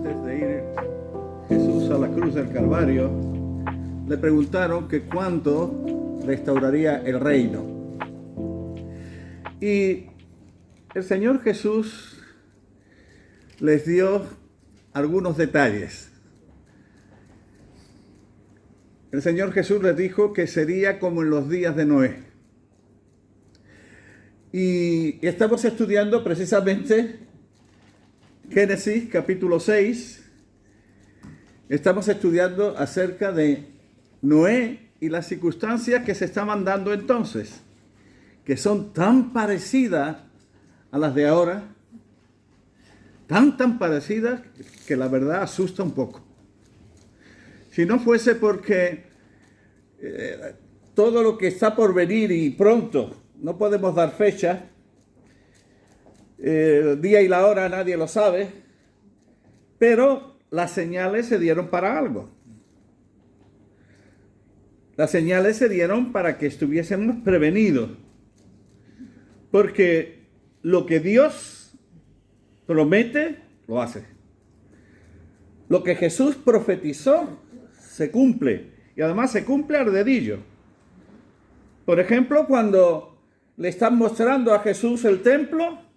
antes de ir Jesús a la cruz del Calvario, le preguntaron que cuándo restauraría el reino. Y el Señor Jesús les dio algunos detalles. El Señor Jesús les dijo que sería como en los días de Noé. Y estamos estudiando precisamente Génesis capítulo 6. Estamos estudiando acerca de Noé y las circunstancias que se estaban dando entonces, que son tan parecidas a las de ahora, tan parecidas que la verdad asusta un poco. Si no fuese porque todo lo que está por venir y pronto, no podemos dar fecha, el día y la hora nadie lo sabe, pero las señales se dieron para algo. Las señales se dieron para que estuviésemos prevenidos, porque lo que Dios promete, lo hace. Lo que Jesús profetizó, se cumple, y además se cumple al dedillo. Por ejemplo, cuando le están mostrando a Jesús el templo,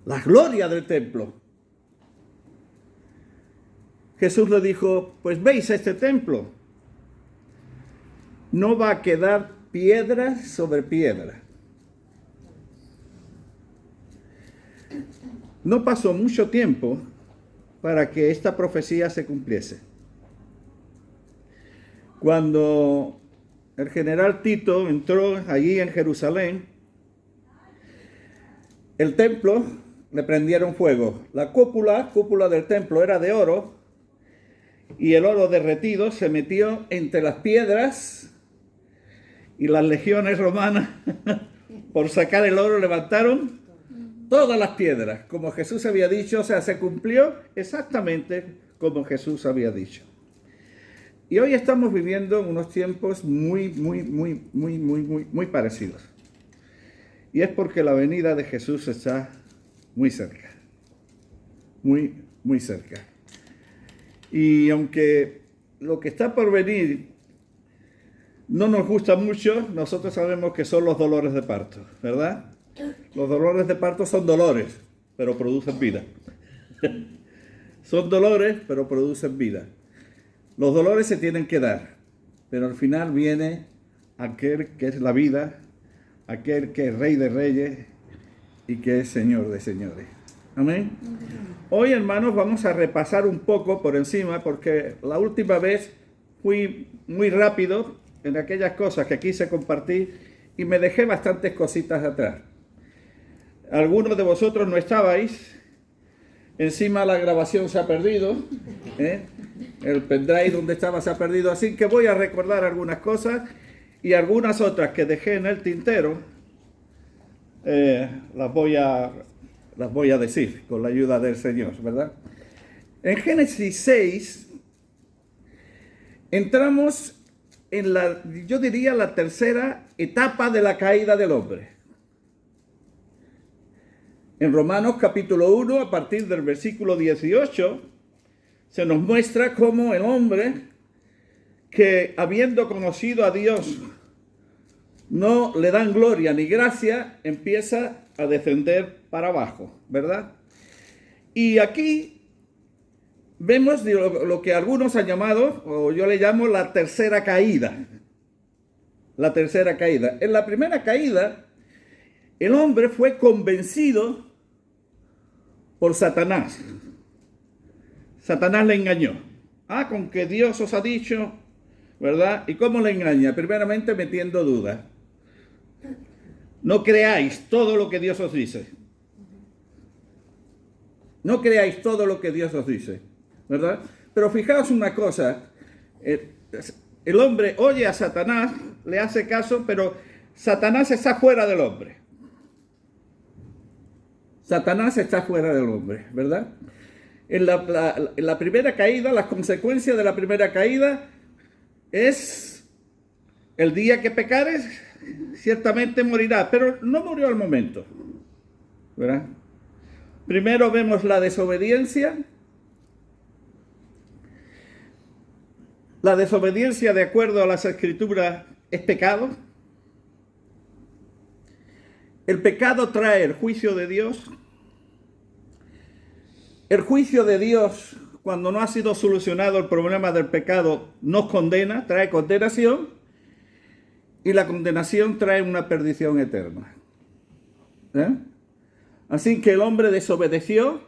la gloria del templo, Jesús le dijo, pues veis este templo, no va a quedar piedra sobre piedra. No pasó mucho tiempo para que esta profecía se cumpliese. Cuando el general Tito entró allí en Jerusalén, el templo le prendieron fuego. La cúpula del templo era de oro, y el oro derretido se metió entre las piedras, y las legiones romanas, por sacar el oro, levantaron todas las piedras, como Jesús había dicho. O sea, se cumplió exactamente como Jesús había dicho. Y hoy estamos viviendo unos tiempos muy parecidos. Y es porque la venida de Jesús está muy cerca. Muy cerca. Y aunque lo que está por venir no nos gusta mucho, nosotros sabemos que son los dolores de parto, ¿verdad? Los dolores de parto son dolores, pero producen vida. Son dolores, pero producen vida. Los dolores se tienen que dar, pero al final viene aquel que es la vida, aquel que es Rey de Reyes y que es Señor de Señores. Amén. Hoy, hermanos, vamos a repasar un poco por encima, porque la última vez fui muy rápido en aquellas cosas que quise compartir y me dejé bastantes cositas atrás. Algunos de vosotros no estabais. Encima la grabación se ha perdido, el pendrive donde estaba se ha perdido, así que voy a recordar algunas cosas y algunas otras que dejé en el tintero, las voy a decir con la ayuda del Señor, ¿verdad? En Génesis 6 entramos en yo diría la tercera etapa de la caída del hombre. En Romanos capítulo 1, a partir del versículo 18, se nos muestra cómo el hombre, que habiendo conocido a Dios, no le dan gloria ni gracia, empieza a descender para abajo, ¿verdad? Y aquí vemos lo que algunos han llamado, o yo le llamo la tercera caída. La tercera caída. En la primera caída, el hombre fue convencido por Satanás. Satanás le engañó. Con que Dios os ha dicho, ¿verdad? ¿Y cómo le engaña? Primeramente metiendo dudas. No creáis todo lo que Dios os dice. No creáis todo lo que Dios os dice, ¿verdad? Pero fijaos una cosa, el hombre oye a Satanás, le hace caso, pero Satanás está fuera del hombre. Satanás está fuera del hombre, ¿verdad? En la primera caída, las consecuencias de la primera caída es el día que pecares, ciertamente morirá, pero no murió al momento, ¿verdad? Primero vemos la desobediencia. La desobediencia, de acuerdo a las Escrituras, es pecado. El pecado trae el juicio de Dios. El juicio de Dios, cuando no ha sido solucionado el problema del pecado, nos condena, trae condenación, y la condenación trae una perdición eterna. Así que el hombre desobedeció.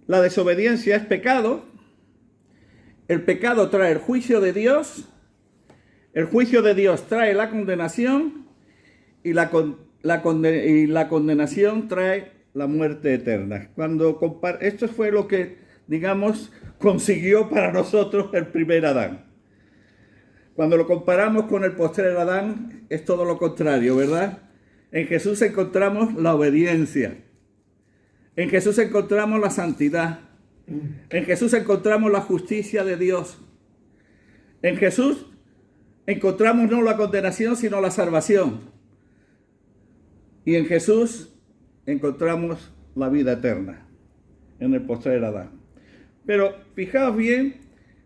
La desobediencia es pecado. El pecado trae el juicio de Dios. El juicio de Dios trae la condenación. Y la condenación trae la muerte eterna. Esto fue lo que, digamos, consiguió para nosotros el primer Adán. Cuando lo comparamos con el postrer Adán, es todo lo contrario, ¿verdad? En Jesús encontramos la obediencia. En Jesús encontramos la santidad. En Jesús encontramos la justicia de Dios. En Jesús encontramos no la condenación, sino la salvación. Y en Jesús encontramos la vida eterna, en el postrer Adán. Pero fijaos bien,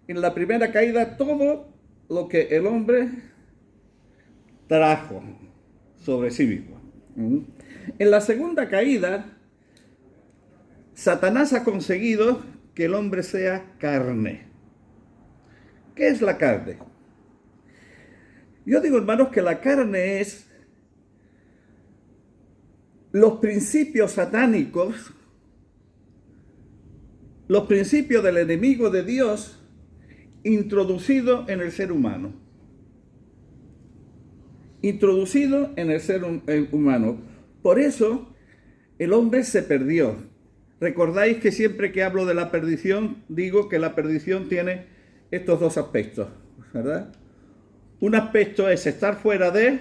en la primera caída, todo lo que el hombre trajo sobre sí mismo. En la segunda caída, Satanás ha conseguido que el hombre sea carne. ¿Qué es la carne? Yo digo, hermanos, que la carne es los principios satánicos, los principios del enemigo de Dios introducido en el ser humano. Introducido en el ser humano. Por eso el hombre se perdió. Recordáis que siempre que hablo de la perdición, digo que la perdición tiene estos dos aspectos, ¿verdad? Un aspecto es estar fuera de,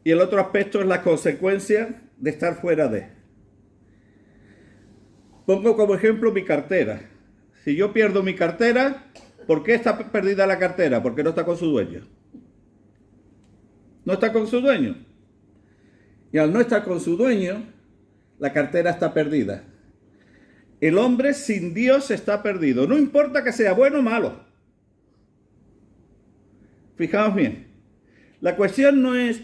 y el otro aspecto es la consecuencia de estar fuera de. Pongo como ejemplo mi cartera. Si yo pierdo mi cartera, ¿por qué está perdida la cartera? Porque no está con su dueño. No está con su dueño. Y al no estar con su dueño, la cartera está perdida. El hombre sin Dios está perdido. No importa que sea bueno o malo. Fijaos bien. La cuestión no es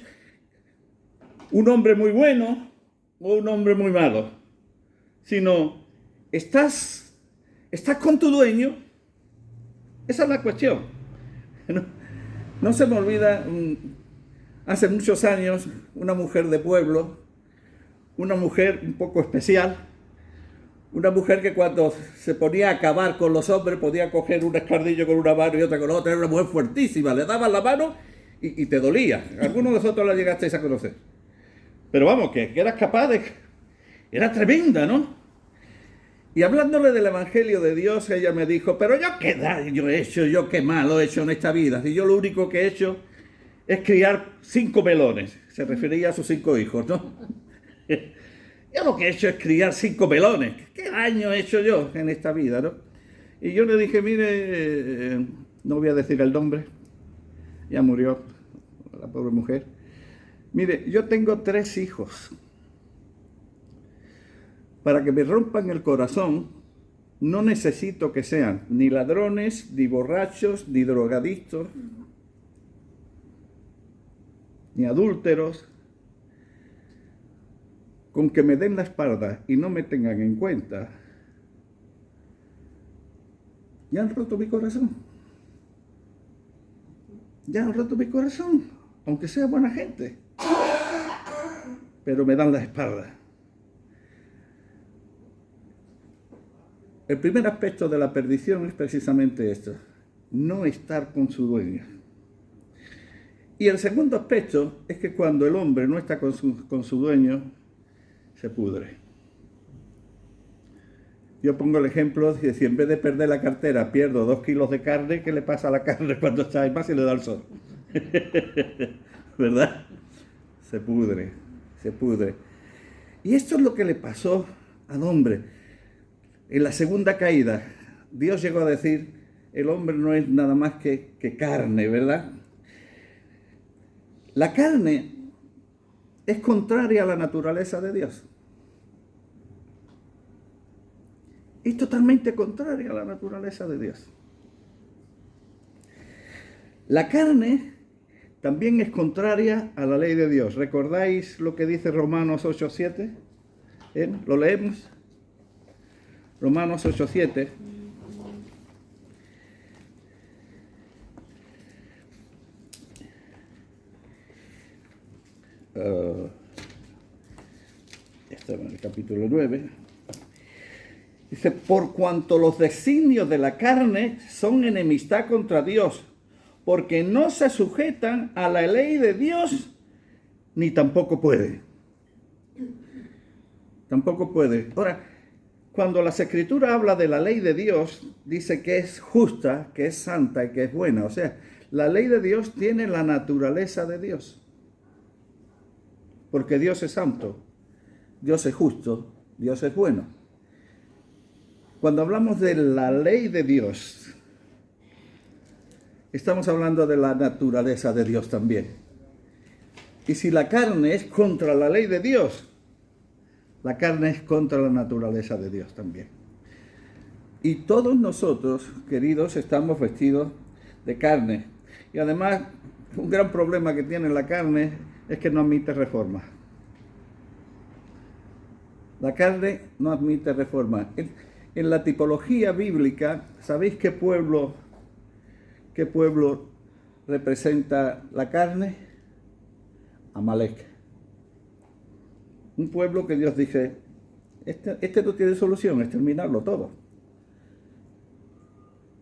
un hombre muy bueno o un hombre muy malo, sino estás con tu dueño. Esa es la cuestión. No se me olvida, hace muchos años, una mujer de pueblo, una mujer un poco especial, una mujer que cuando se ponía a acabar con los hombres podía coger un escardillo con una mano y otra con la otra. Era una mujer fuertísima, le daban la mano y te dolía. Algunos de vosotros la llegasteis a conocer. Pero vamos, que eras capaz de... Era tremenda, ¿no? Y hablándole del Evangelio de Dios, ella me dijo, pero yo qué daño he hecho, yo qué malo he hecho en esta vida. Si yo lo único que he hecho es criar 5 melones. Se refería a sus 5 hijos, ¿no? Yo lo que he hecho es criar 5 melones. ¿Qué daño he hecho yo en esta vida, no? Y yo le dije, mire, no voy a decir el nombre, ya murió la pobre mujer. Mire, yo tengo 3 hijos. Para que me rompan el corazón, no necesito que sean ni ladrones, ni borrachos, ni drogadictos, ni adúlteros. Con que me den la espalda y no me tengan en cuenta, ya han roto mi corazón. Ya han roto mi corazón, aunque sea buena gente. Pero me dan la espalda. El primer aspecto de la perdición es precisamente esto: no estar con su dueño. Y el segundo aspecto es que cuando el hombre no está con su dueño, se pudre. Yo pongo el ejemplo de si en vez de perder la cartera pierdo 2 kilos de carne, ¿qué le pasa a la carne cuando está ahí? Más y le da el sol. ¿Verdad? Se pudre, se pudre. Y esto es lo que le pasó al hombre. En la segunda caída, Dios llegó a decir, el hombre no es nada más que carne, ¿verdad? La carne es contraria a la naturaleza de Dios. es totalmente contraria a la naturaleza de Dios. La carne también es contraria a la ley de Dios. ¿Recordáis lo que dice Romanos 8:7? ¿Lo leemos? Romanos 8:7. Está en el capítulo 9. Dice, por cuanto los designios de la carne son enemistad contra Dios, porque no se sujetan a la ley de Dios, ni tampoco puede. Tampoco puede. Ahora, cuando las Escrituras habla de la ley de Dios, dice que es justa, que es santa y que es buena. O sea, la ley de Dios tiene la naturaleza de Dios. Porque Dios es santo, Dios es justo, Dios es bueno. Cuando hablamos de la ley de Dios, estamos hablando de la naturaleza de Dios también. Y si la carne es contra la ley de Dios, la carne es contra la naturaleza de Dios también. Y todos nosotros, queridos, estamos vestidos de carne. Y además, un gran problema que tiene la carne es que no admite reforma. La carne no admite reforma. En la tipología bíblica, ¿sabéis qué pueblo representa la carne? Amalek. Un pueblo que Dios dice, este no tiene solución, es terminarlo todo.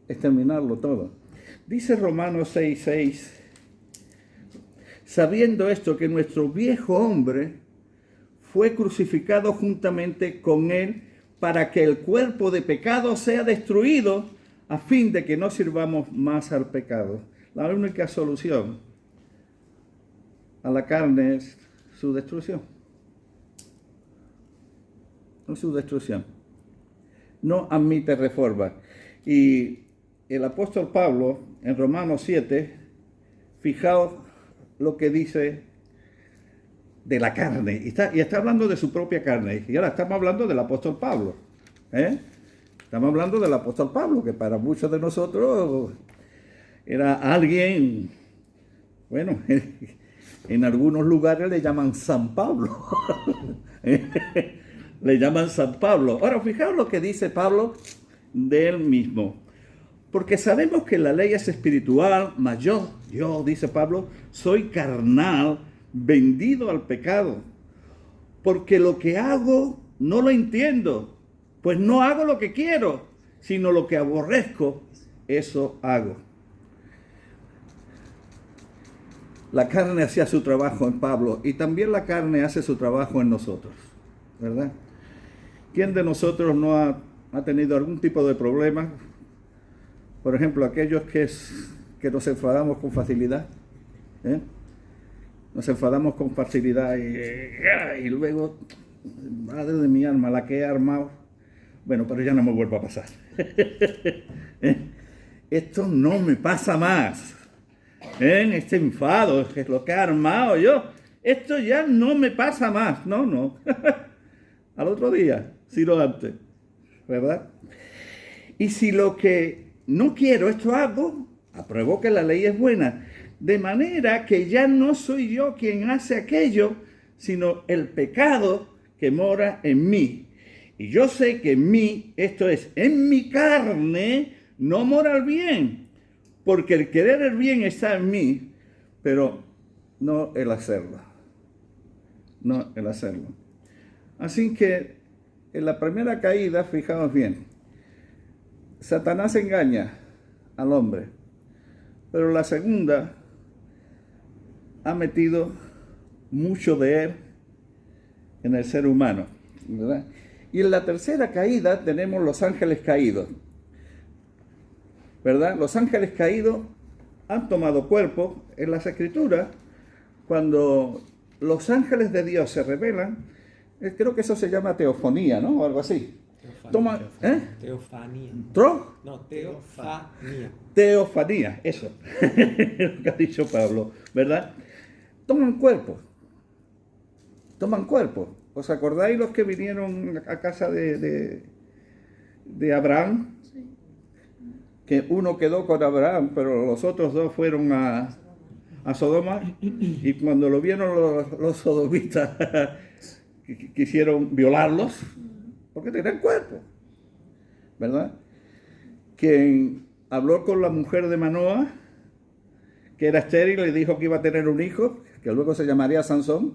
Es terminarlo todo. Dice Romanos 6:6, sabiendo esto, que nuestro viejo hombre fue crucificado juntamente con él, para que el cuerpo de pecado sea destruido, a fin de que no sirvamos más al pecado. La única solución a la carne es su destrucción. Es su destrucción. No admite reforma. Y el apóstol Pablo, en Romanos 7, fijaos lo que dice de la carne, y está hablando de su propia carne, y ahora estamos hablando del apóstol Pablo, estamos hablando del apóstol Pablo, que para muchos de nosotros era alguien, bueno, en algunos lugares le llaman San Pablo, le llaman San Pablo. Ahora, fijaos lo que dice Pablo de él mismo, porque sabemos que la ley es espiritual, mas yo, dice Pablo, soy carnal, vendido al pecado, porque lo que hago no lo entiendo, pues no hago lo que quiero, sino lo que aborrezco, eso hago. La carne hacía su trabajo en Pablo, y también la carne hace su trabajo en nosotros, ¿verdad? ¿Quién de nosotros no ha tenido algún tipo de problema? Por ejemplo, aquellos que nos enfadamos con facilidad, Nos enfadamos con facilidad y luego, madre de mi alma, la que he armado, bueno, pero ya no me vuelve a pasar. Esto no me pasa más. Este enfado, que es lo que he armado yo, esto ya no me pasa más. No. Al otro día, sino antes, ¿verdad? Y si lo que no quiero, esto hago, apruebo que la ley es buena. De manera que ya no soy yo quien hace aquello, sino el pecado que mora en mí. Y yo sé que en mí, esto es, en mi carne, no mora el bien. Porque el querer el bien está en mí, pero no el hacerlo. No el hacerlo. Así que en la primera caída, fijaos bien, Satanás engaña al hombre. Pero la segunda ha metido mucho de él en el ser humano, ¿verdad? Y en la tercera caída tenemos los ángeles caídos, ¿verdad? Los ángeles caídos han tomado cuerpo. En las Escrituras, cuando los ángeles de Dios se revelan, creo que eso se llama teofonía, ¿no? O algo así. Teofanía. No, teofanía. Teofanía, eso. Lo que ha dicho Pablo, ¿verdad? Toman cuerpo. ¿Os acordáis los que vinieron a casa de de Abraham, que uno quedó con Abraham, pero los otros dos fueron a Sodoma, y cuando lo vieron los sodomitas quisieron violarlos, porque tenían cuerpo, ¿verdad? Quien habló con la mujer de Manoah, que era estéril, le dijo que iba a tener un hijo, que luego se llamaría Sansón.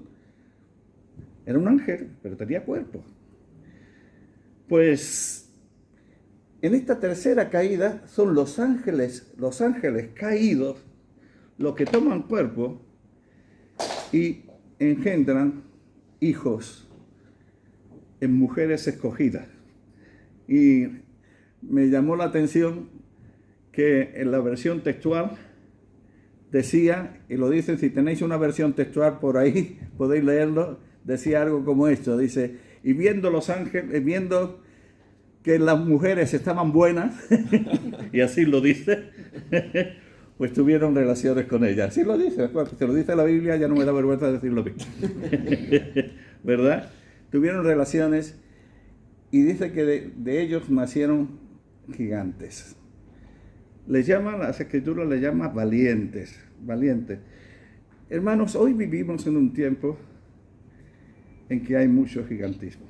Era un ángel, pero tenía cuerpo. Pues en esta tercera caída son los ángeles caídos los que toman cuerpo y engendran hijos en mujeres escogidas. Y me llamó la atención que en la versión textual decía, y lo dicen, si tenéis una versión textual por ahí, podéis leerlo, decía algo como esto, dice, y viendo los ángeles, viendo que las mujeres estaban buenas, y así lo dice, pues tuvieron relaciones con ellas. Así lo dice, se lo dice la Biblia, ya no me da vergüenza decirlo bien. ¿Verdad? Tuvieron relaciones y dice que de ellos nacieron gigantes. Les llaman, las escrituras les llaman valientes. Hermanos, hoy vivimos en un tiempo en que hay mucho gigantismo.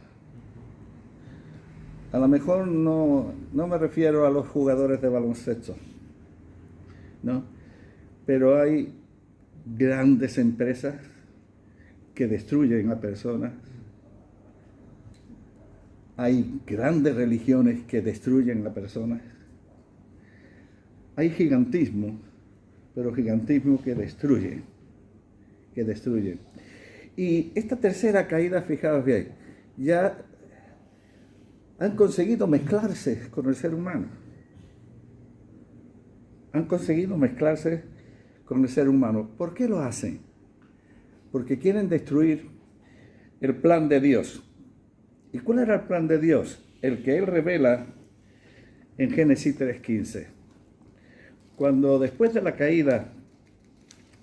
A lo mejor no me refiero a los jugadores de baloncesto, ¿no? Pero hay grandes empresas que destruyen a personas. Hay grandes religiones que destruyen a personas. Hay gigantismo, pero gigantismo que destruye. Y esta tercera caída, fijaos bien, ya han conseguido mezclarse con el ser humano. ¿Por qué lo hacen? Porque quieren destruir el plan de Dios. ¿Y cuál era el plan de Dios? El que Él revela en Génesis 3:15. Cuando después de la caída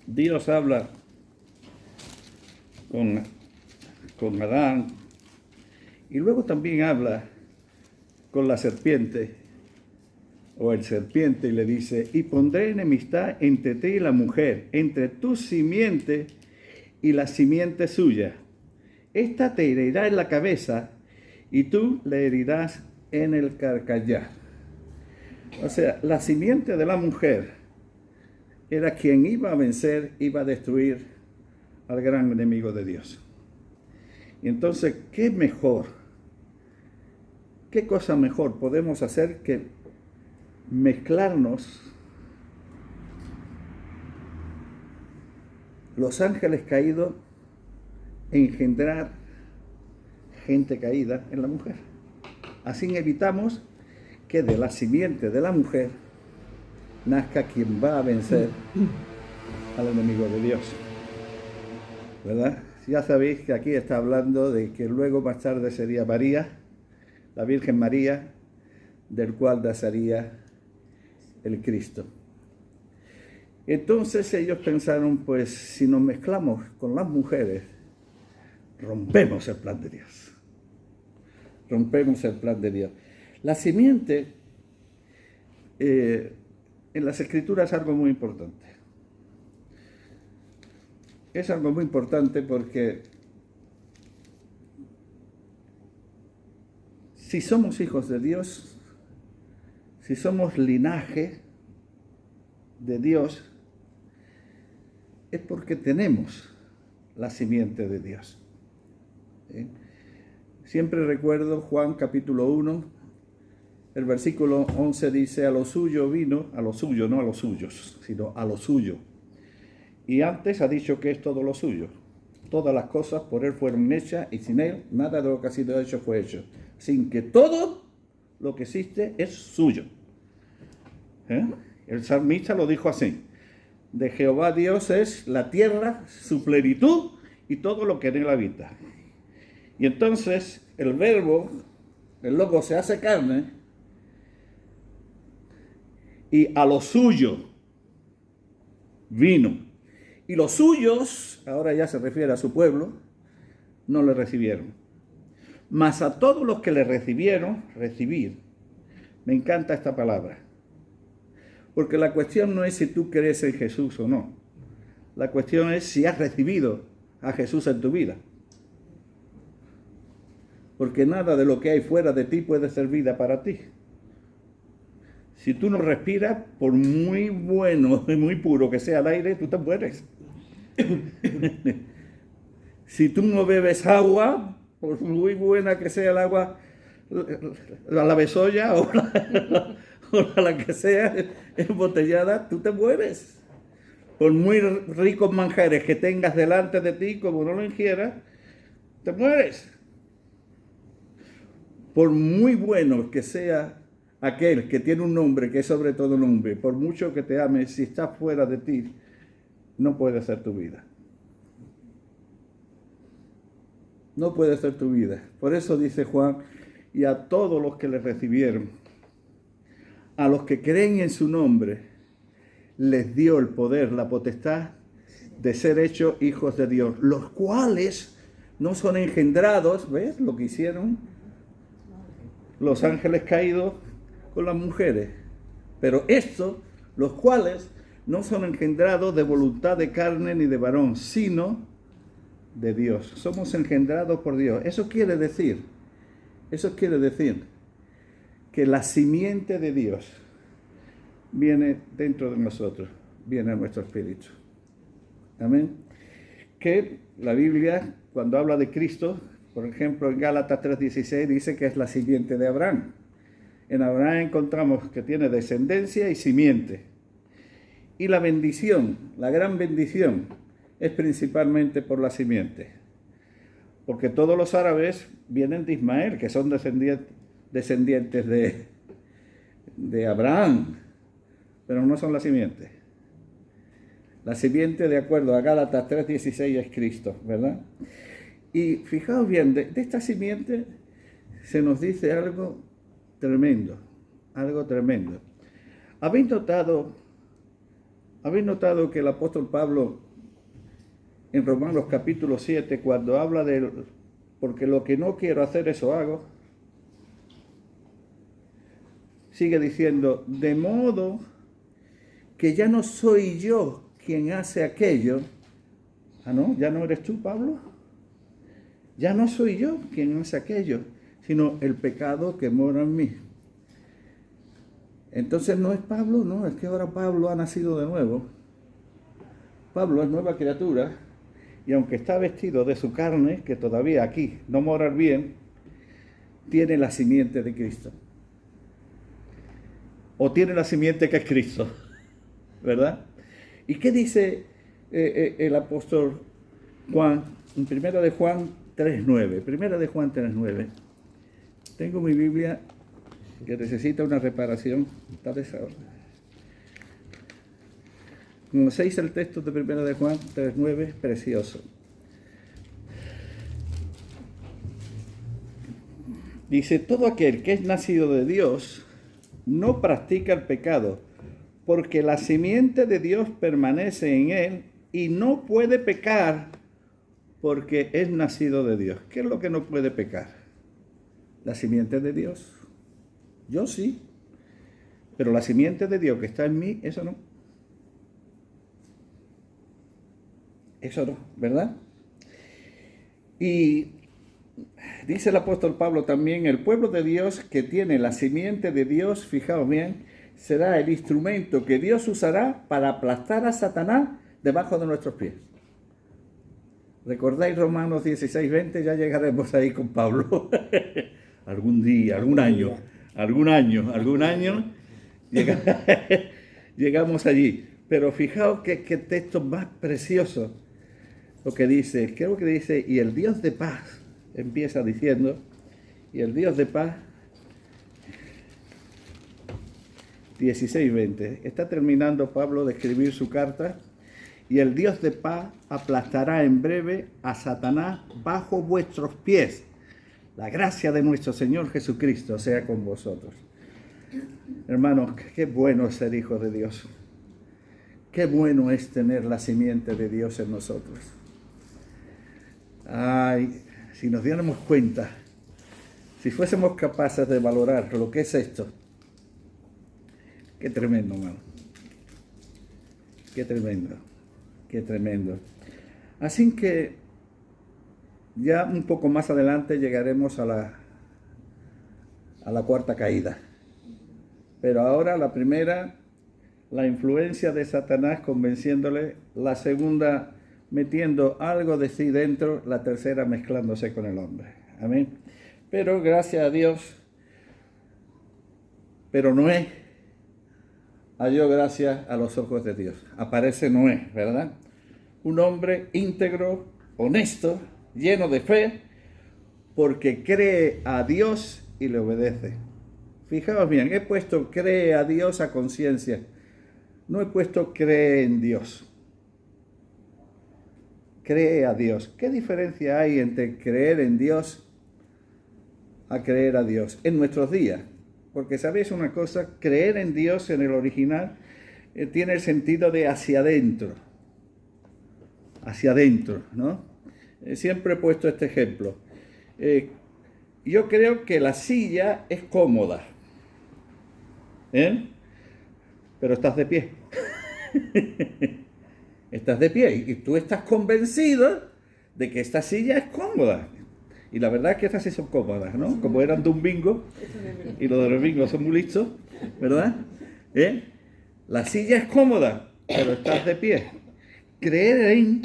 Dios habla con Adán y luego también habla con la serpiente o el serpiente y le dice, y pondré enemistad entre ti y la mujer, entre tu simiente y la simiente suya. Esta te herirá en la cabeza y tú le herirás en el carcayá. O sea, la simiente de la mujer era quien iba a vencer, iba a destruir al gran enemigo de Dios. Y entonces, ¿qué cosa mejor podemos hacer que mezclarnos los ángeles caídos, engendrar gente caída en la mujer? Así evitamos que de la simiente de la mujer nazca quien va a vencer al enemigo de Dios, ¿verdad? Ya sabéis que aquí está hablando de que luego más tarde sería María, la Virgen María, del cual nacería el Cristo. Entonces ellos pensaron, pues si nos mezclamos con las mujeres, rompemos el plan de Dios. La simiente en las Escrituras es algo muy importante. Es algo muy importante porque si somos hijos de Dios, si somos linaje de Dios, es porque tenemos la simiente de Dios. ¿Sí? Siempre recuerdo Juan capítulo 1, el versículo 11 dice, a lo suyo vino, a lo suyo, no a los suyos, sino a lo suyo. Y antes ha dicho que es todo lo suyo. Todas las cosas por Él fueron hechas y sin Él nada de lo que ha sido hecho fue hecho. Sin que todo lo que existe es suyo. El salmista lo dijo así. De Jehová Dios es la tierra, su plenitud y todo lo que en él habita. Y entonces el verbo, el logo se hace carne y a lo suyo vino. Y los suyos, ahora ya se refiere a su pueblo, no le recibieron. Mas a todos los que le recibieron, recibir Me encanta esta palabra. Porque la cuestión no es si tú crees en Jesús o no. La cuestión es si has recibido a Jesús en tu vida. Porque nada de lo que hay fuera de ti puede ser vida para ti. Si tú no respiras, por muy bueno y muy puro que sea el aire, tú te mueres. Si tú no bebes agua, por muy buena que sea el agua, la besoya o la que sea embotellada, tú te mueres. Por muy ricos manjares que tengas delante de ti, como no lo ingieras, te mueres. Por muy bueno que sea aquel que tiene un nombre que es sobre todo nombre, por mucho que te ame, si está fuera de ti, no puede ser tu vida. No puede ser tu vida. Por eso dice Juan, y a todos los que le recibieron, a los que creen en su nombre, les dio el poder, la potestad de ser hechos hijos de Dios, los cuales no son engendrados, ¿ves lo que hicieron los ángeles caídos con las mujeres? Pero estos, los cuales no son engendrados de voluntad de carne ni de varón, sino de Dios. Somos engendrados por Dios. Eso quiere decir que la simiente de Dios viene dentro de nosotros, viene a nuestro espíritu. Amén. Que la Biblia, cuando habla de Cristo, por ejemplo, en Gálatas 3:16 dice que es la simiente de Abraham. En Abraham encontramos que tiene descendencia y simiente. Y la bendición, la gran bendición, es principalmente por la simiente. Porque todos los árabes vienen de Ismael, que son descendientes de Abraham, pero no son la simiente. La simiente, de acuerdo a Gálatas 3:16, es Cristo, ¿verdad? Y fijaos bien, de esta simiente se nos dice algo tremendo, algo tremendo. ¿Habéis notado que el apóstol Pablo en Romanos capítulo 7, cuando habla de porque lo que no quiero hacer, eso hago, sigue diciendo, de modo que ya no soy yo quien hace aquello? Ah, ¿no? ¿Ya no eres tú, Pablo? Ya no soy yo quien hace aquello, sino el pecado que mora en mí. Entonces no es Pablo, no, es que ahora Pablo ha nacido de nuevo. Pablo es nueva criatura, y aunque está vestido de su carne, que todavía aquí no mora bien, tiene la simiente de Cristo. O tiene la simiente que es Cristo, ¿verdad? ¿Y qué dice el apóstol Juan en 1 de Juan 3:9? 1 de Juan 3:9. Tengo mi Biblia que necesita una reparación, está desorden. ¿Conocéis el texto de 1 de Juan 3:9? Precioso. Dice, todo aquel que es nacido de Dios no practica el pecado, porque la simiente de Dios permanece en él y no puede pecar porque es nacido de Dios. ¿Qué es lo que no puede pecar? La simiente de Dios. Yo sí, pero la simiente de Dios que está en mí, eso no. Eso no, ¿verdad? Y dice el apóstol Pablo también, el pueblo de Dios que tiene la simiente de Dios, fijaos bien, será el instrumento que Dios usará para aplastar a Satanás debajo de nuestros pies. ¿Recordáis Romanos 16:20? Ya llegaremos ahí con Pablo. Algún día, algún año, llegamos allí. Pero fijaos qué texto más precioso lo que dice. Creo que dice, y el Dios de paz, empieza diciendo, y el Dios de paz, 16:20. Está terminando Pablo de escribir su carta. Y el Dios de paz aplastará en breve a Satanás bajo vuestros pies. La gracia de nuestro Señor Jesucristo sea con vosotros. Hermanos, qué bueno es ser hijo de Dios. Qué bueno es tener la simiente de Dios en nosotros. Ay, si nos diéramos cuenta, si fuésemos capaces de valorar lo que es esto, Qué tremendo, hermano. Qué tremendo. Qué tremendo. Así que ya un poco más adelante llegaremos a la cuarta caída. Pero ahora la primera, la influencia de Satanás convenciéndole, la segunda metiendo algo de sí dentro, la tercera mezclándose con el hombre. Amén. Pero gracias a Dios, pero Noé halló gracia a los ojos de Dios. Aparece Noé, ¿verdad? Un hombre íntegro, honesto, lleno de fe, porque cree a Dios y le obedece. Fijaos bien, he puesto cree a Dios a conciencia. No he puesto cree en Dios. Cree a Dios. ¿Qué diferencia hay entre creer en Dios a creer a Dios en nuestros días? Porque sabéis una cosa, creer en Dios en el original tiene el sentido de hacia adentro, ¿no? Siempre he puesto este ejemplo. Yo creo que la silla es cómoda, pero estás de pie. Estás de pie y tú estás convencido de que esta silla es cómoda. Y la verdad es que estas sí son cómodas, ¿no? Como eran de un bingo, y los de los bingos son muy listos, ¿verdad? La silla es cómoda, pero estás de pie. Creer en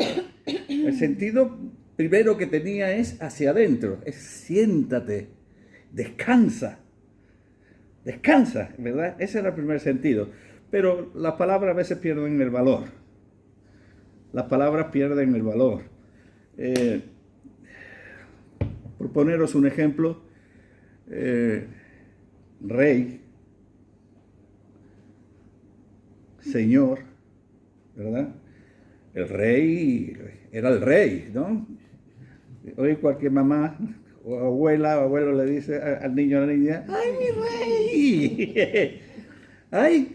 el sentido primero que tenía es hacia adentro, es siéntate, descansa, ¿verdad? Ese era el primer sentido. Pero las palabras a veces pierden el valor. Las palabras pierden el valor. Por poneros un ejemplo, rey, señor, ¿verdad? El rey era el rey, ¿no? Hoy cualquier mamá o abuela o abuelo le dice al niño o a la niña, ¡ay, mi rey!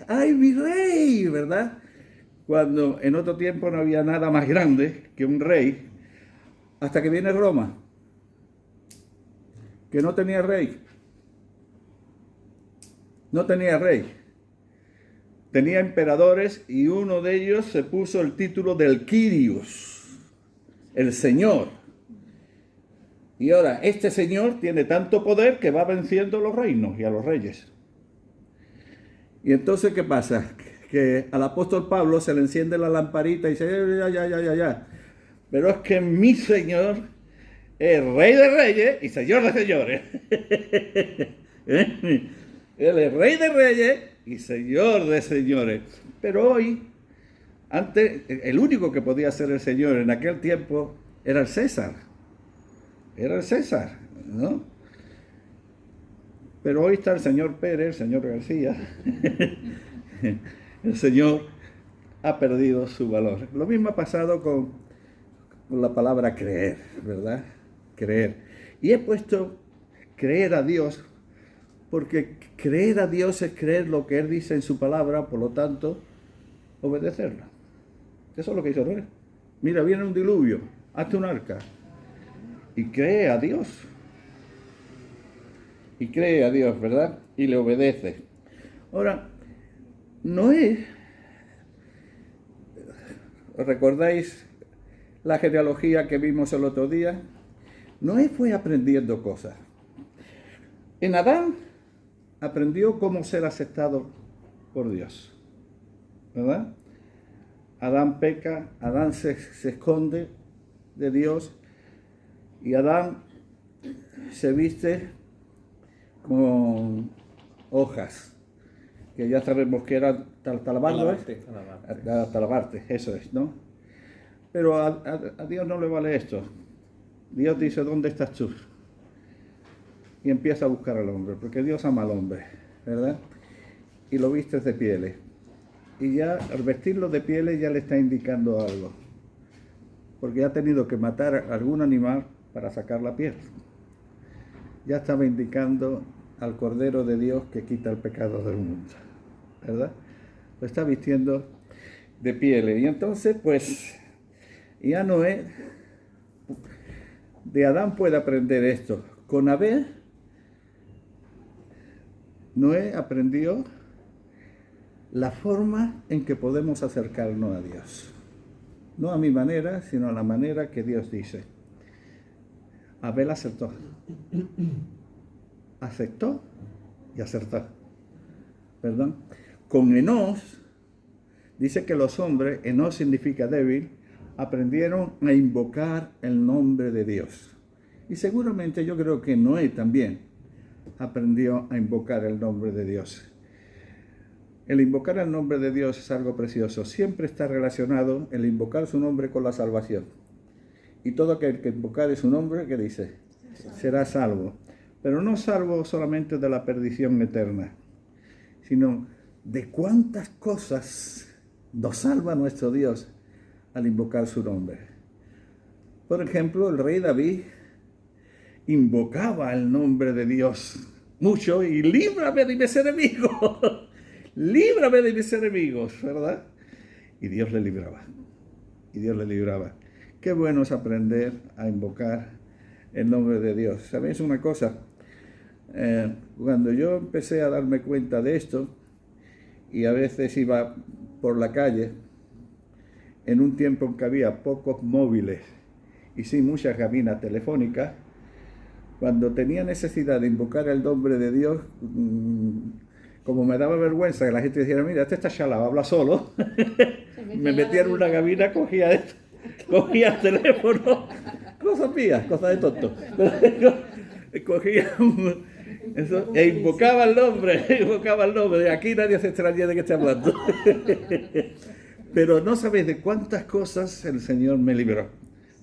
¡Ay, mi rey! ¿Verdad? Cuando en otro tiempo no había nada más grande que un rey, hasta que viene Roma, que no tenía rey. No tenía rey. Tenía emperadores y uno de ellos se puso el título del Kyrios, el Señor. Y ahora, este Señor tiene tanto poder que va venciendo los reinos y a los reyes. Y entonces, ¿qué pasa? Que al apóstol Pablo se le enciende la lamparita y dice, ya. Pero es que mi Señor es Rey de Reyes y Señor de Señores. Él es Rey de Reyes y Señor de Señores. Pero hoy, antes, el único que podía ser el Señor en aquel tiempo era el César. Era el César, ¿no? Pero hoy está el señor Pérez, el señor García. El Señor ha perdido su valor. Lo mismo ha pasado con la palabra creer, ¿verdad? Creer. Y he puesto creer a Dios, porque creer a Dios es creer lo que Él dice en su palabra, por lo tanto, obedecerla. Eso es lo que hizo Noé. Mira, viene un diluvio, hazte un arca. Y cree a Dios. Y cree a Dios, ¿verdad? Y le obedece. Ahora, Noé, ¿os recordáis la genealogía que vimos el otro día? Noé fue aprendiendo cosas. En Adán aprendió cómo ser aceptado por Dios, ¿verdad? Adán peca, Adán se esconde de Dios y Adán se viste con hojas, que ya sabemos que eran talabarte, eso es, ¿no? Pero a Dios no le vale esto. Dios dice, ¿dónde estás tú? Y empieza a buscar al hombre, porque Dios ama al hombre, ¿verdad? Y lo vistes de pieles. Y ya al vestirlo de pieles ya le está indicando algo, porque ha tenido que matar a algún animal para sacar la piel. Ya estaba indicando al Cordero de Dios que quita el pecado del mundo, ¿verdad? Lo está vistiendo de pieles. Y entonces, pues, ya Noé, de Adán puede aprender esto. Con Abel, Noé aprendió la forma en que podemos acercarnos a Dios. No a mi manera, sino a la manera que Dios dice. Abel acertó. Aceptó y acertó. ¿Perdón? Con Enós, dice que los hombres, Enós significa débil, aprendieron a invocar el nombre de Dios. Y seguramente yo creo que Noé también aprendió a invocar el nombre de Dios. El invocar el nombre de Dios es algo precioso. Siempre está relacionado el invocar su nombre con la salvación. Y todo aquel que invocare su nombre, ¿qué dice? Será salvo. Pero no salvo solamente de la perdición eterna, sino de cuántas cosas nos salva nuestro Dios al invocar su nombre. Por ejemplo, el rey David invocaba el nombre de Dios mucho y líbrame de mis enemigos. Líbrame de mis enemigos, ¿verdad? Y Dios le libraba. Y Dios le libraba. Qué bueno es aprender a invocar el nombre de Dios. ¿Sabéis una cosa? Cuando yo empecé a darme cuenta de esto, y a veces iba por la calle, en un tiempo en que había pocos móviles y sin muchas cabinas telefónicas, cuando tenía necesidad de invocar el nombre de Dios, como me daba vergüenza que la gente dijera, mira, este está chalado, habla solo, me metía en una cabina, cogía el teléfono, cosas mías, cosas de tonto, cogía eso, e invocaba el nombre, de aquí nadie se extraña de que esté hablando. Pero no sabéis de cuántas cosas el Señor me libró,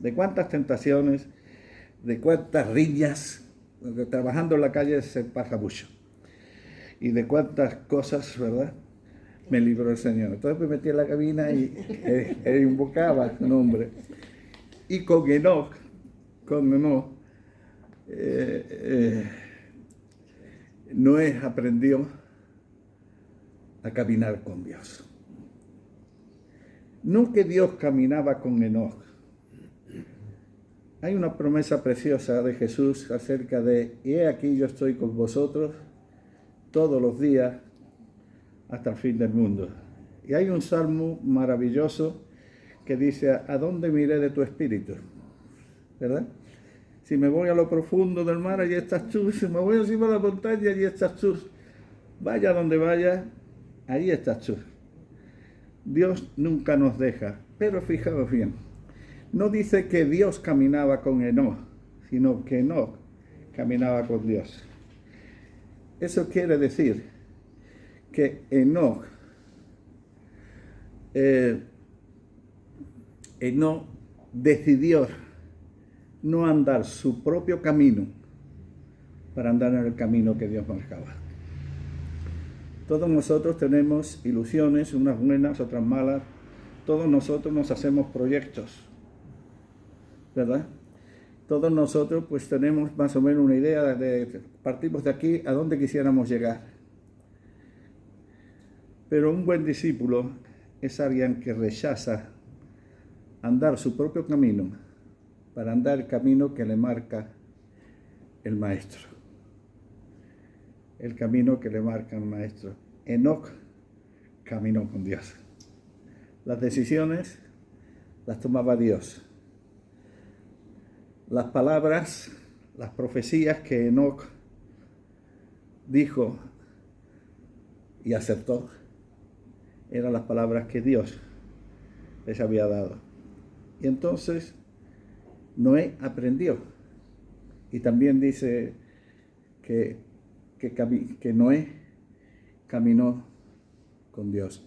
de cuántas tentaciones, de cuántas riñas, porque trabajando en la calle se pasa mucho. Y de cuántas cosas, ¿verdad?, me libró el Señor. Entonces me metí en la cabina y invocaba su nombre. Y con Enoch, Noé aprendió a caminar con Dios. No que Dios caminaba con Enoch. Hay una promesa preciosa de Jesús acerca de, y he aquí yo estoy con vosotros todos los días hasta el fin del mundo. Y hay un salmo maravilloso que dice, ¿a dónde miré de tu espíritu? ¿Verdad? Si me voy a lo profundo del mar, allí estás tú. Si me voy encima de la montaña, allí estás tú. Vaya donde vaya, allí estás tú. Dios nunca nos deja. Pero fijaos bien, no dice que Dios caminaba con Enoch, sino que Enoch caminaba con Dios. Eso quiere decir que Enoch decidió no andar su propio camino para andar en el camino que Dios marcaba. Todos nosotros tenemos ilusiones, unas buenas, otras malas. Todos nosotros nos hacemos proyectos, ¿verdad? Todos nosotros pues tenemos más o menos una idea de partimos de aquí a dónde quisiéramos llegar. Pero un buen discípulo es alguien que rechaza andar su propio camino para andar el camino que le marca el maestro. El camino que le marca el maestro. Enoch caminó con Dios. Las decisiones las tomaba Dios. Las palabras, las profecías que Enoch dijo y aceptó, eran las palabras que Dios les había dado. Y entonces Noé aprendió. Y también dice que Noé caminó con Dios.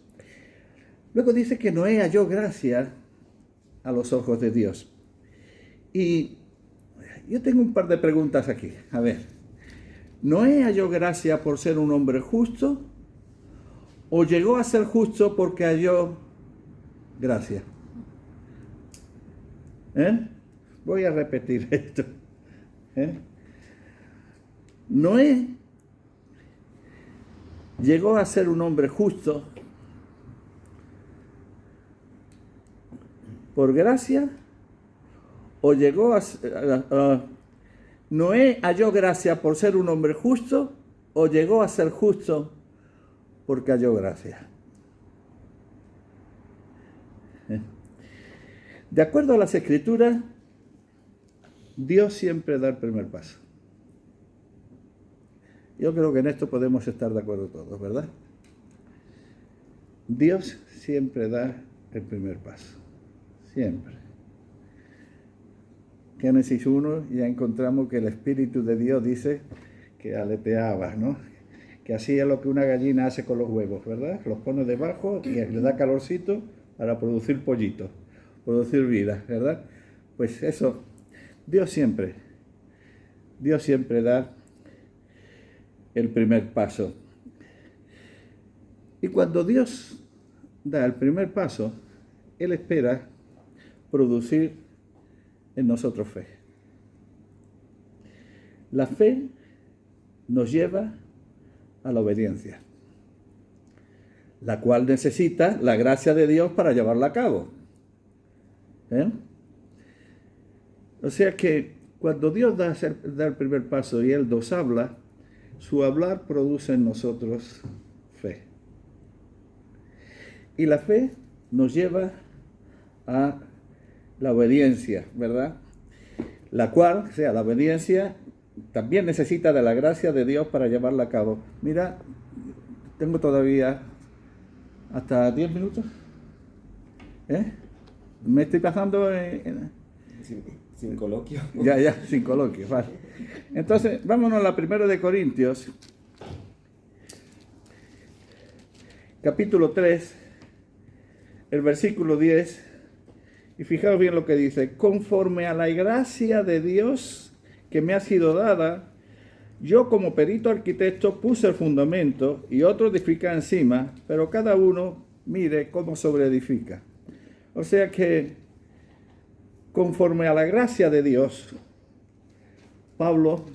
Luego dice que Noé halló gracia a los ojos de Dios. Y yo tengo un par de preguntas aquí. A ver, ¿Noé halló gracia por ser un hombre justo? ¿O llegó a ser justo porque halló gracia? Voy a repetir esto. Noé llegó a ser un hombre justo por gracia, o llegó a Noé halló gracia por ser un hombre justo, o llegó a ser justo porque halló gracia. De acuerdo a las Escrituras, Dios siempre da el primer paso. Yo creo que en esto podemos estar de acuerdo todos, ¿verdad? Dios siempre da el primer paso. Siempre. Génesis 1 ya encontramos que el Espíritu de Dios dice que aleteaba, ¿no? Que hacía lo que una gallina hace con los huevos, ¿verdad? Los pone debajo y le da calorcito para producir pollitos, producir vida, ¿verdad? Pues eso, Dios siempre da el primer paso. Y cuando Dios da el primer paso, Él espera producir en nosotros fe. La fe nos lleva a la obediencia, la cual necesita la gracia de Dios para llevarla a cabo. O sea que cuando Dios da el primer paso y Él nos habla, su hablar produce en nosotros fe. Y la fe nos lleva a la obediencia, ¿verdad? La cual, o sea, la obediencia también necesita de la gracia de Dios para llevarla a cabo. Mira, tengo todavía hasta 10 minutos. Me estoy pasando sin coloquio. Ya, sin coloquio, vale. Entonces, vámonos a la 1 de Corintios, capítulo 3, el versículo 10, y fijaos bien lo que dice: conforme a la gracia de Dios que me ha sido dada, yo como perito arquitecto puse el fundamento y otro edifica encima, pero cada uno mire cómo sobreedifica. O sea que, conforme a la gracia de Dios, Pablo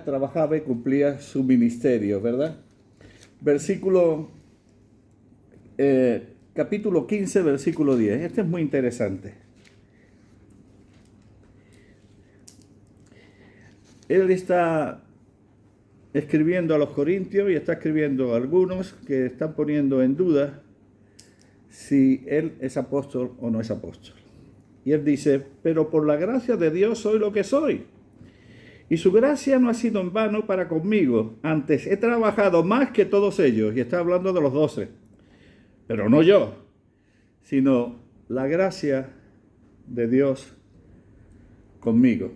trabajaba y cumplía su ministerio, ¿verdad? Capítulo 15, versículo 10. Este es muy interesante. Él está escribiendo a los corintios y está escribiendo a algunos que están poniendo en duda si él es apóstol o no es apóstol. Y él dice: pero por la gracia de Dios soy lo que soy. Y su gracia no ha sido en vano para conmigo. Antes he trabajado más que todos ellos. Y está hablando de los 12. Pero no yo, sino la gracia de Dios conmigo.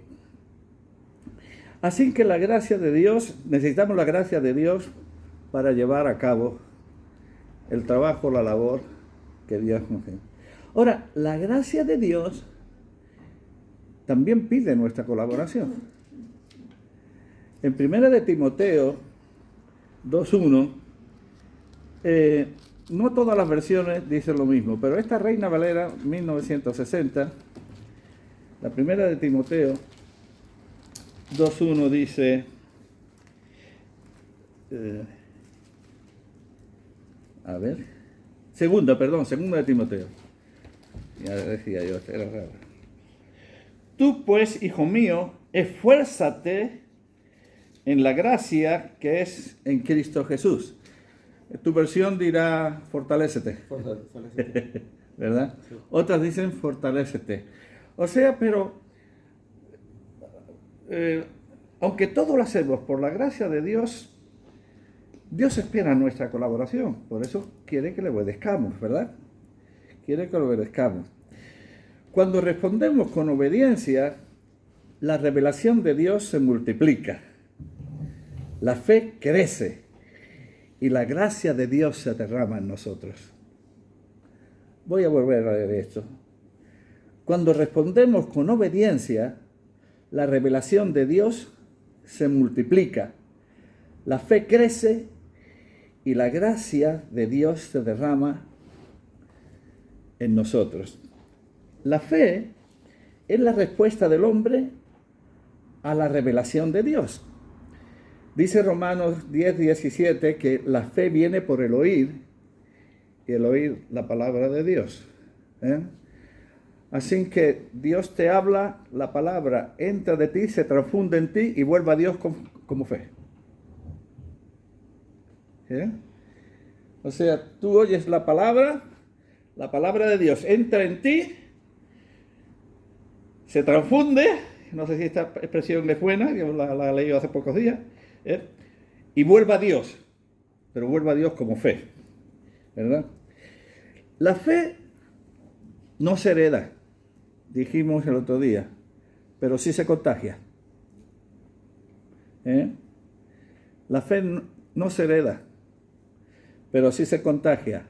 Así que la gracia de Dios, necesitamos la gracia de Dios para llevar a cabo el trabajo, la labor que Dios nos da. Ahora, la gracia de Dios también pide nuestra colaboración. En 1 de Timoteo 2:1, no todas las versiones dicen lo mismo, pero esta Reina Valera 1960, la 1 de Timoteo 2:1 dice, segunda de Timoteo. Ya decía yo, era raro. Tú pues, hijo mío, esfuérzate en la gracia que es en Cristo Jesús. Tu versión dirá fortalécete. Fortalécete. ¿Verdad? Sí. Otras dicen fortalécete. O sea, pero aunque todo lo hacemos por la gracia de Dios, Dios espera nuestra colaboración. Por eso quiere que le obedezcamos, ¿verdad? Quiere que le obedezcamos. Cuando respondemos con obediencia, la revelación de Dios se multiplica. La fe crece y la gracia de Dios se derrama en nosotros. Voy a volver a leer esto. Cuando respondemos con obediencia, la revelación de Dios se multiplica. La fe crece y la gracia de Dios se derrama en nosotros. La fe es la respuesta del hombre a la revelación de Dios. Dice Romanos 10:17 que la fe viene por el oír y el oír la palabra de Dios. Así que Dios te habla, la palabra entra de ti, se transfunde en ti y vuelve a Dios como fe. O sea, tú oyes la palabra, la palabra de Dios entra en ti, se transfunde, no sé si esta expresión es buena, yo la he leído hace pocos días, y vuelve a Dios, pero vuelve a Dios como fe, ¿verdad? La fe no se hereda, dijimos el otro día, pero sí se contagia. La fe no se hereda, pero sí se contagia.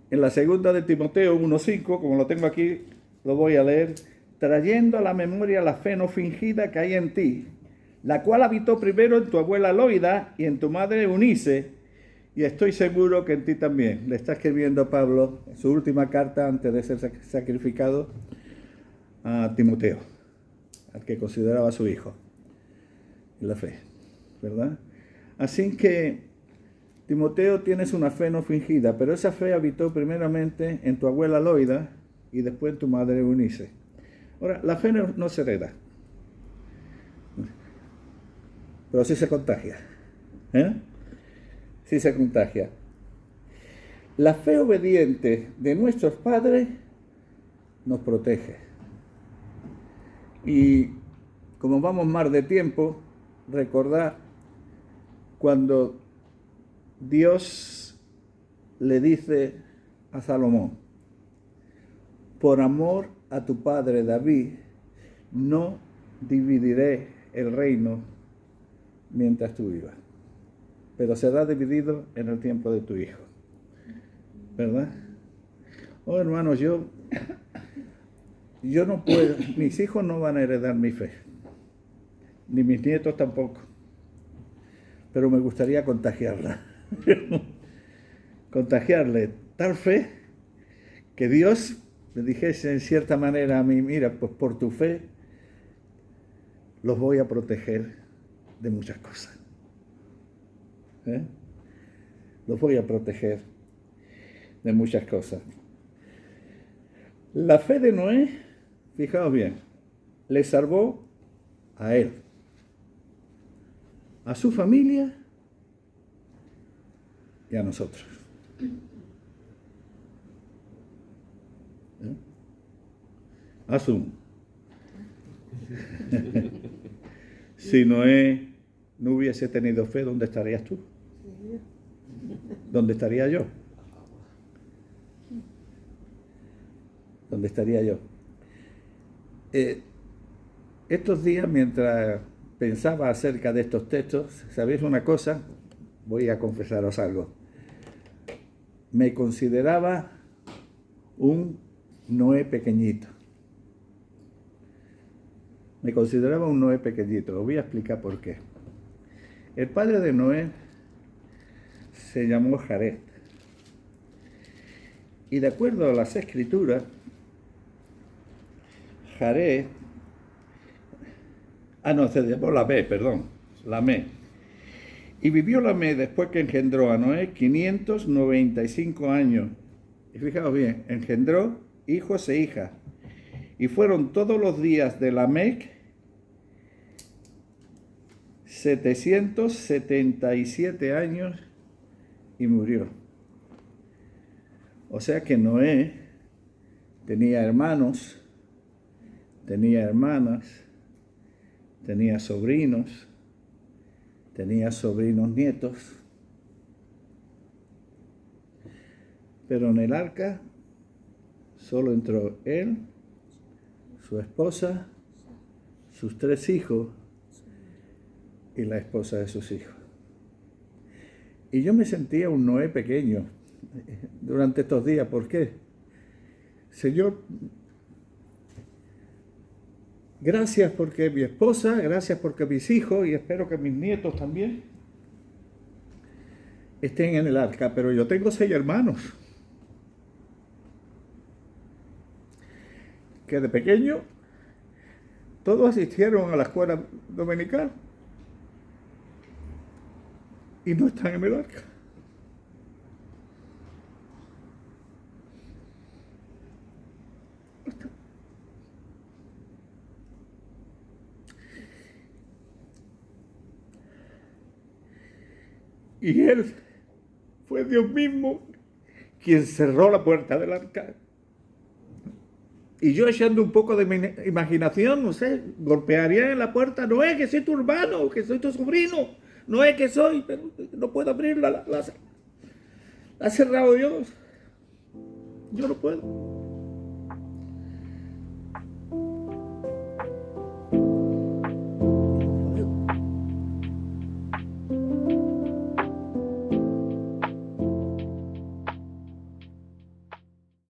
En la segunda de Timoteo 1:5, como lo tengo aquí, lo voy a leer, trayendo a la memoria la fe no fingida que hay en ti, la cual habitó primero en tu abuela Loida y en tu madre Eunice, y estoy seguro que en ti también. Le está escribiendo Pablo en su última carta antes de ser sacrificado a Timoteo, al que consideraba su hijo, en la fe, ¿verdad? Así que, Timoteo, tienes una fe no fingida, pero esa fe habitó primeramente en tu abuela Loida y después en tu madre Eunice. Ahora, la fe no se hereda, pero sí se contagia. Sí se contagia. La fe obediente de nuestros padres nos protege. Y como vamos más de tiempo, recordar cuando Dios le dice a Salomón: por amor a tu padre David, no dividiré el reino mientras tú vivas, pero será dividido en el tiempo de tu hijo, ¿verdad? Oh, hermanos, yo no puedo, mis hijos no van a heredar mi fe, ni mis nietos tampoco, pero me gustaría contagiarla. Contagiarle tal fe que Dios me dijese en cierta manera a mí: mira, pues por tu fe los voy a proteger de muchas cosas. Los voy a proteger de muchas cosas. La fe de Noé, fijaos bien, le salvó a él, a su familia y a nosotros. Asumo. Si Noé no hubiese tenido fe, ¿dónde estarías tú? ¿Dónde estaría yo? ¿Dónde estaría yo? Estos días, mientras pensaba acerca de estos textos, ¿sabéis una cosa? Voy a confesaros algo. Me consideraba un Noé pequeñito. Me consideraba un Noé pequeñito. Os voy a explicar por qué. El padre de Noé se llamó Jared. Y de acuerdo a las escrituras, Jared, se llamó Lamé, perdón, Lamé. Y vivió Lamé después que engendró a Noé 595 años. Y fijaos bien, engendró hijos e hijas. Y fueron todos los días de Lamec 777 años y murió. O sea que Noé tenía hermanos, tenía hermanas, tenía sobrinos nietos. Pero en el arca solo entró él, su esposa, sus 3 hijos y la esposa de sus hijos. Y yo me sentía un Noé pequeño durante estos días. ¿Por qué? Señor, gracias porque mi esposa, gracias porque mis hijos, y espero que mis nietos también, estén en el arca, pero yo tengo 6 hermanos que de pequeño todos asistieron a la escuela dominical y no están en el arca. No están. Y él fue Dios mismo quien cerró la puerta del arca. Y yo, echando un poco de mi imaginación, no sé, golpearía en la puerta. No es que soy tu hermano, que soy tu sobrino. No es que soy, pero no puedo abrirla. La ha cerrado Dios. Yo no puedo.